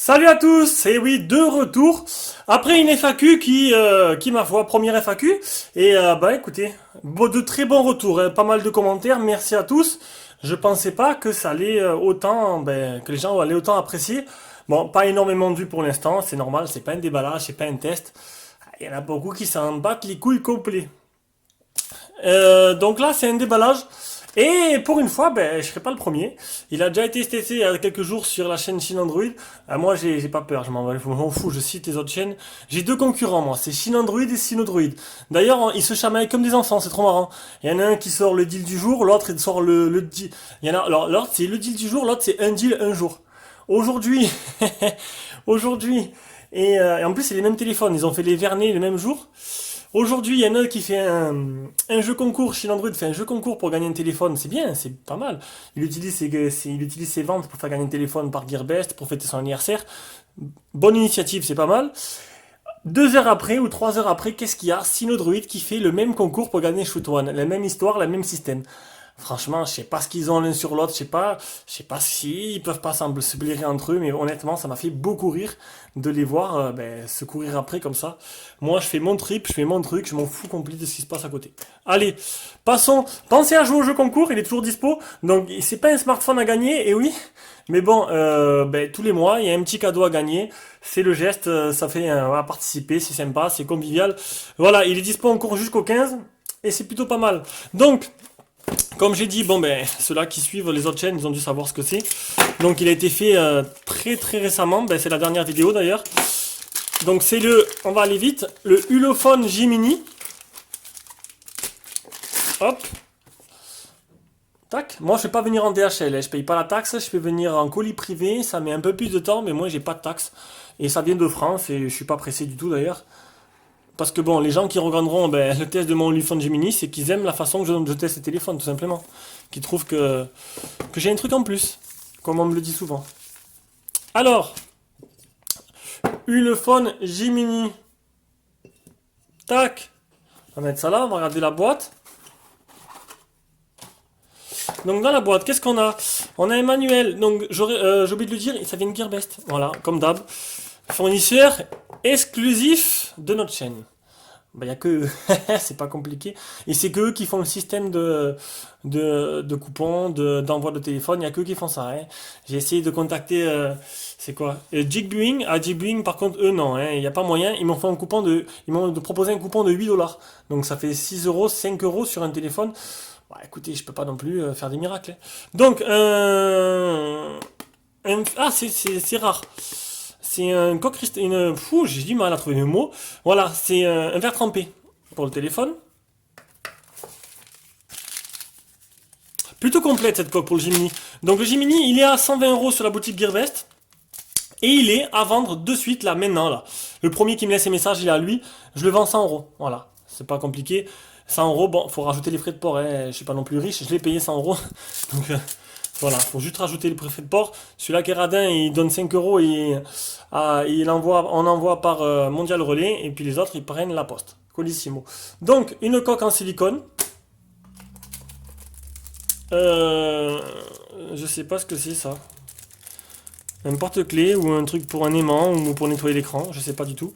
Salut à tous, et oui, de retour, après une FAQ qui ma foi, première FAQ, et bah écoutez, de très bons retours, hein, pas mal de commentaires, merci à tous, je pensais pas que ça allait autant, que les gens allaient autant apprécier, bon, pas énormément de vues pour l'instant, c'est normal, c'est pas un déballage, c'est pas un test, il y en a beaucoup qui s'en battent les couilles complets. Donc là, c'est un déballage. Et pour une fois, je serai pas le premier. Il a déjà été testé il y a quelques jours sur la chaîne Chine Android. Moi, j'ai pas peur, je m'en fous, je cite les autres chaînes. J'ai deux concurrents, moi, c'est Chine Android et Sinodroid. D'ailleurs, ils se chamaillent comme des enfants, c'est trop marrant. Il y en a un qui sort le deal du jour, l'autre il sort le deal. Il y en a, alors, l'autre c'est le deal du jour, l'autre c'est un deal un jour. Aujourd'hui, aujourd'hui, et en plus c'est les mêmes téléphones, ils ont fait les vernets le même jour. Aujourd'hui, il y en a qui fait un jeu concours chez Android, fait un jeu concours pour gagner un téléphone, c'est bien, c'est pas mal. Il utilise ses ventes pour faire gagner un téléphone par Gearbest, pour fêter son anniversaire. Bonne initiative, c'est pas mal. 2 heures après ou 3 heures après, qu'est-ce qu'il y a? Sinodroid qui fait le même concours pour gagner Shoot One. La même histoire, le même système. Franchement, je sais pas ce qu'ils ont l'un sur l'autre, je sais pas si ils peuvent pas se blairer entre eux, mais honnêtement, ça m'a fait beaucoup rire de les voir se courir après comme ça. Moi, je fais mon trip, je fais mon truc, je m'en fous complet de ce qui se passe à côté. Allez, passons. Pensez à jouer au jeu concours, il est toujours dispo. Donc, c'est pas un smartphone à gagner, et oui. Mais bon, tous les mois, il y a un petit cadeau à gagner. C'est le geste, ça fait à participer, c'est sympa, c'est convivial. Voilà, il est dispo encore jusqu'au 15, et c'est plutôt pas mal. Donc, comme j'ai dit, ceux-là qui suivent les autres chaînes, ils ont dû savoir ce que c'est. Donc il a été fait très très récemment, c'est la dernière vidéo d'ailleurs. Donc c'est on va aller vite, le Ulefone J Mini. Hop. Tac. Moi je vais pas venir en DHL, je paye pas la taxe, je peux venir en colis privé, ça met un peu plus de temps, mais moi j'ai pas de taxe. Et ça vient de France et je suis pas pressé du tout d'ailleurs. Parce que bon, les gens qui regarderont le test de mon Ulefone Gemini, c'est qu'ils aiment la façon que je teste les téléphones, tout simplement. Qu'ils trouvent que j'ai un truc en plus, comme on me le dit souvent. Alors, Ulefone Gemini. Tac. On va mettre ça là, on va regarder la boîte. Donc dans la boîte, qu'est-ce qu'on a? On a un manuel, donc j'ai oublié de le dire, ça vient de Gearbest. Voilà, comme d'hab. Fournisseur exclusif de notre chaîne. Il y a que c'est pas compliqué. Et c'est que eux qui font le système de coupons, d'envoi de téléphone. Il y a que eux qui font ça. Hein. J'ai essayé de contacter, c'est quoi? Jigbuing. Ah, Jigbuing, par contre, eux, non. Hein. Il n'y a pas moyen. Ils m'ont proposé un coupon de 8 $. Donc ça fait 6 euros, 5 euros sur un téléphone. Bah, écoutez, je peux pas non plus faire des miracles. Hein. Donc, c'est rare. C'est un coq cristal. J'ai du mal à trouver le mot. Voilà, c'est un verre trempé pour le téléphone. Plutôt complète cette coque pour le Gemini. Donc le Gemini, il est à 120 euros sur la boutique Gearbest. Et il est à vendre de suite là, maintenant là. Le premier qui me laisse un message, il est à lui. Je le vends 100 euros. Voilà, c'est pas compliqué. 100 euros, bon, faut rajouter les frais de port. Hein. Je suis pas non plus riche, je l'ai payé 100 euros. Donc voilà, faut juste rajouter les frais de port. Celui-là qui est radin, il donne 5 euros et on envoie par Mondial Relais. Et puis les autres, ils prennent la poste. Colissimo. Donc, une coque en silicone. Je sais pas ce que c'est ça. Un porte-clés ou un truc pour un aimant ou pour nettoyer l'écran, je sais pas du tout.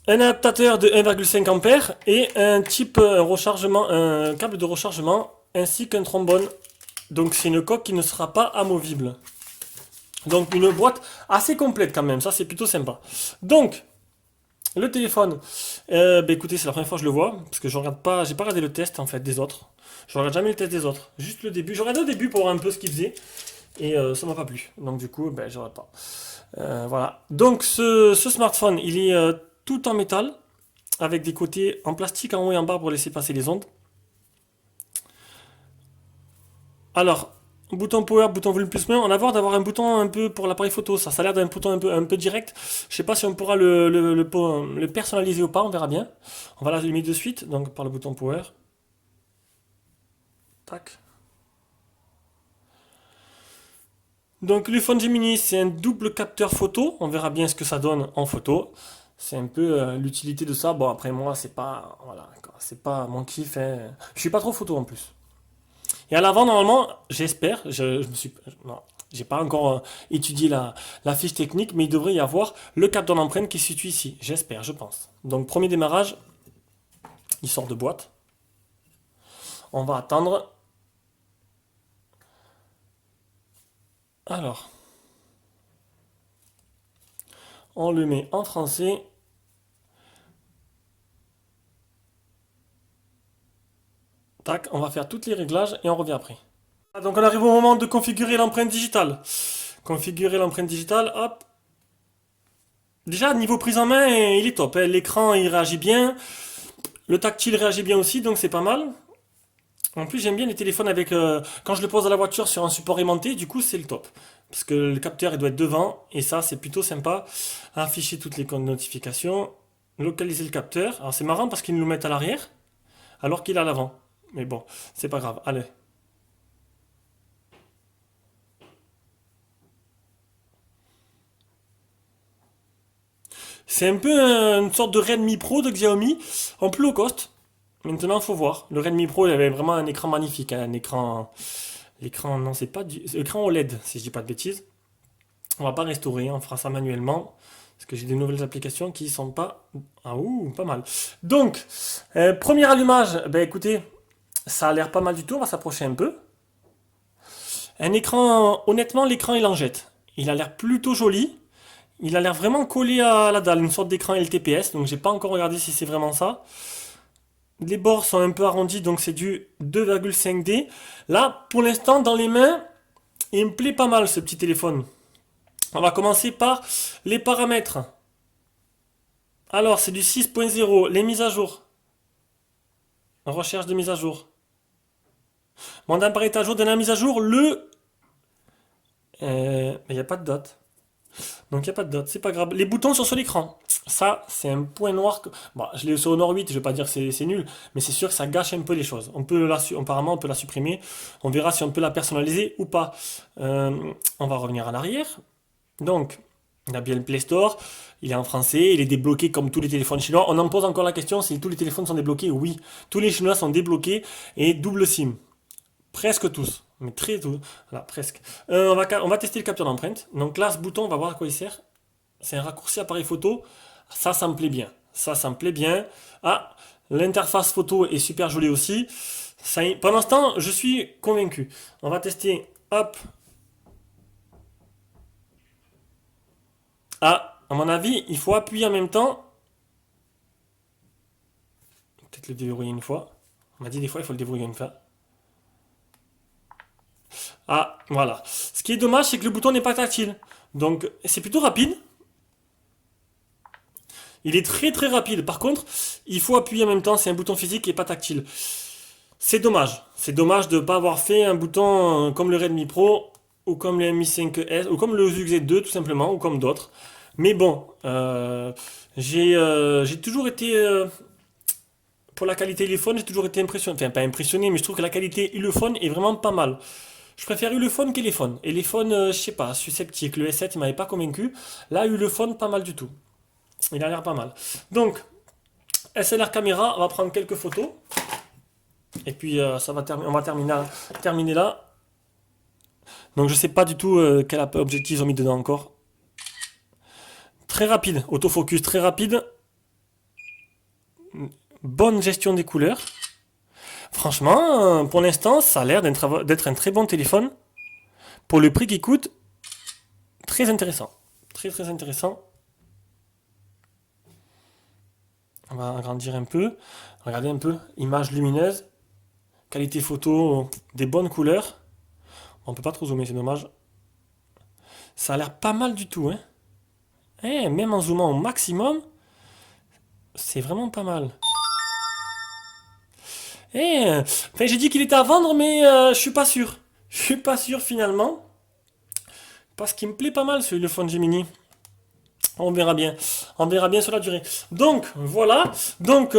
Un adaptateur de 1,5 A et un type rechargement, un câble de rechargement ainsi qu'un trombone. Donc c'est une coque qui ne sera pas amovible. Donc une boîte assez complète quand même, ça c'est plutôt sympa. Donc le téléphone, écoutez, c'est la première fois que je le vois parce que je regarde pas, j'ai pas regardé le test en fait des autres. Je regarde jamais le test des autres, juste le début. Je regardais au début pour voir un peu ce qu'il faisait et ça m'a pas plu. Donc du coup, je regarde pas. Voilà. Donc ce smartphone, il est tout en métal avec des côtés en plastique en haut et en bas pour laisser passer les ondes. Alors, bouton power, bouton volume plus moins. On a voir d'avoir un bouton un peu pour l'appareil photo. Ça a l'air d'un bouton un peu direct. Je sais pas si on pourra le personnaliser ou pas. On verra bien. On va l'allumer de suite. Donc par le bouton power. Tac. Donc l'iPhone Gemini, c'est un double capteur photo. On verra bien ce que ça donne en photo. C'est un peu l'utilité de ça. Bon après moi, c'est pas voilà, c'est pas mon kiff. Je suis pas trop photo en plus. Et à l'avant, normalement, j'espère, je me suis... Non. J'ai pas encore étudié la fiche technique, mais il devrait y avoir le capteur d'empreinte qui se situe ici. J'espère, je pense. Donc premier démarrage, il sort de boîte. On va attendre. Alors, on le met en français. Tac, on va faire tous les réglages et on revient après. Donc on arrive au moment de configurer l'empreinte digitale. Configurer l'empreinte digitale, hop. Déjà, niveau prise en main, il est top, hein. L'écran, il réagit bien. Le tactile réagit bien aussi, donc c'est pas mal. En plus, j'aime bien les téléphones avec... quand je le pose à la voiture sur un support aimanté, du coup, c'est le top. Parce que le capteur, il doit être devant, et ça, c'est plutôt sympa. Afficher toutes les notifications, localiser le capteur. Alors, c'est marrant parce qu'ils nous le mettent à l'arrière, alors qu'il est à l'avant. Mais bon, c'est pas grave. Allez. C'est un peu une sorte de Redmi Pro de Xiaomi, en plus low cost. Maintenant, faut voir. Le Redmi Pro, il avait vraiment un écran magnifique, hein, un écran... L'écran, non, c'est pas du... Écran OLED, si je dis pas de bêtises. On va pas restaurer, on fera ça manuellement. Parce que j'ai des nouvelles applications qui sont pas... Ah ouh, pas mal. Donc, premier allumage, ben écoutez, ça a l'air pas mal du tout, on va s'approcher un peu. Un écran, honnêtement, l'écran il en jette. Il a l'air plutôt joli. Il a l'air vraiment collé à la dalle, une sorte d'écran LTPS, donc j'ai pas encore regardé si c'est vraiment ça. Les bords sont un peu arrondis, donc c'est du 2,5D. Là, pour l'instant, dans les mains, il me plaît pas mal ce petit téléphone. On va commencer par les paramètres. Alors, c'est du 6.0, les mises à jour. Recherche de mise à jour. Mon appareil est à jour de la mise à jour le... il n'y a pas de date. Donc il n'y a pas de date, c'est pas grave. Les boutons sont sur l'écran. Ça, c'est un point noir. Bon, je l'ai sur Honor 8, je vais pas dire que c'est nul, mais c'est sûr que ça gâche un peu les choses. Apparemment, on peut la supprimer. On verra si on peut la personnaliser ou pas. On va revenir en arrière. Donc, on a bien le Play Store. Il est en français, il est débloqué comme tous les téléphones chinois. On en pose encore la question si tous les téléphones sont débloqués. Oui, tous les chinois sont débloqués et double SIM. Presque tous, mais très tous. Voilà, presque. On va tester le capteur d'empreinte. Donc là, ce bouton, on va voir à quoi il sert. C'est un raccourci appareil photo. Ça me plaît bien. Ça me plaît bien. Ah, l'interface photo est super jolie aussi. Pendant ce temps, je suis convaincu. On va tester. Hop. Ah, à mon avis, il faut appuyer en même temps. Peut-être le déverrouiller une fois. On m'a dit des fois, il faut le déverrouiller une fois. Ah, voilà. Ce qui est dommage, c'est que le bouton n'est pas tactile. Donc, c'est plutôt rapide. Il est très très rapide. Par contre, il faut appuyer en même temps. C'est un bouton physique et pas tactile. C'est dommage. C'est dommage de ne pas avoir fait un bouton comme le Redmi Pro ou comme le Mi 5S ou comme le Zux Z2 tout simplement ou comme d'autres. Mais bon, j'ai toujours été pour la qualité Ulefone, j'ai toujours été impressionné. Enfin, pas impressionné, mais je trouve que la qualité Ulefone est vraiment pas mal. Je préfère Ulefone qu'Elephone. Elephone, je sais pas, je suis sceptique. Le S7, il m'avait pas convaincu. Là, Ulefone, pas mal du tout. Il a l'air pas mal. Donc, SLR caméra, on va prendre quelques photos. Et puis, on va terminer là. Donc, je sais pas du tout quel objectif ils ont mis dedans encore. Très rapide, autofocus très rapide. Bonne gestion des couleurs. Franchement, pour l'instant, ça a l'air d'être un très bon téléphone. Pour le prix qu'il coûte, très intéressant. Très très intéressant. On va agrandir un peu. Regardez un peu. Image lumineuse. Qualité photo, des bonnes couleurs. On peut pas trop zoomer, c'est dommage. Ça a l'air pas mal du tout, hein. Même en zoomant au maximum, c'est vraiment pas mal. Enfin, j'ai dit qu'il était à vendre, mais je suis pas sûr. Je suis pas sûr finalement. Parce qu'il me plaît pas mal ce Ulefone Gemini. On verra bien. On verra bien sur la durée. Donc voilà, donc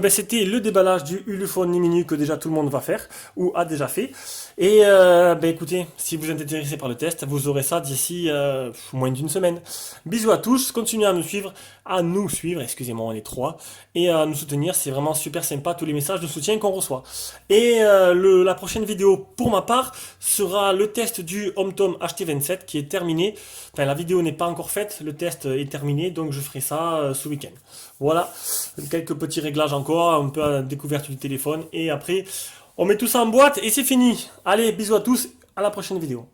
c'était le déballage du Ulufone Mini que déjà tout le monde va faire ou a déjà fait. Et écoutez, si vous êtes intéressé par le test, vous aurez ça d'ici moins d'une semaine. Bisous à tous, continuez à nous suivre, excusez-moi, on est trois, et à nous soutenir, c'est vraiment super sympa tous les messages de soutien qu'on reçoit. Et la prochaine vidéo pour ma part sera le test du HomeTom HT27 qui est terminé. Enfin, la vidéo n'est pas encore faite, le test est terminé, donc je ferai ça ce week-end. Voilà, quelques petits réglages encore, un peu à la découverte du téléphone, et après on met tout ça en boîte et c'est fini. Allez, bisous à tous, à la prochaine vidéo.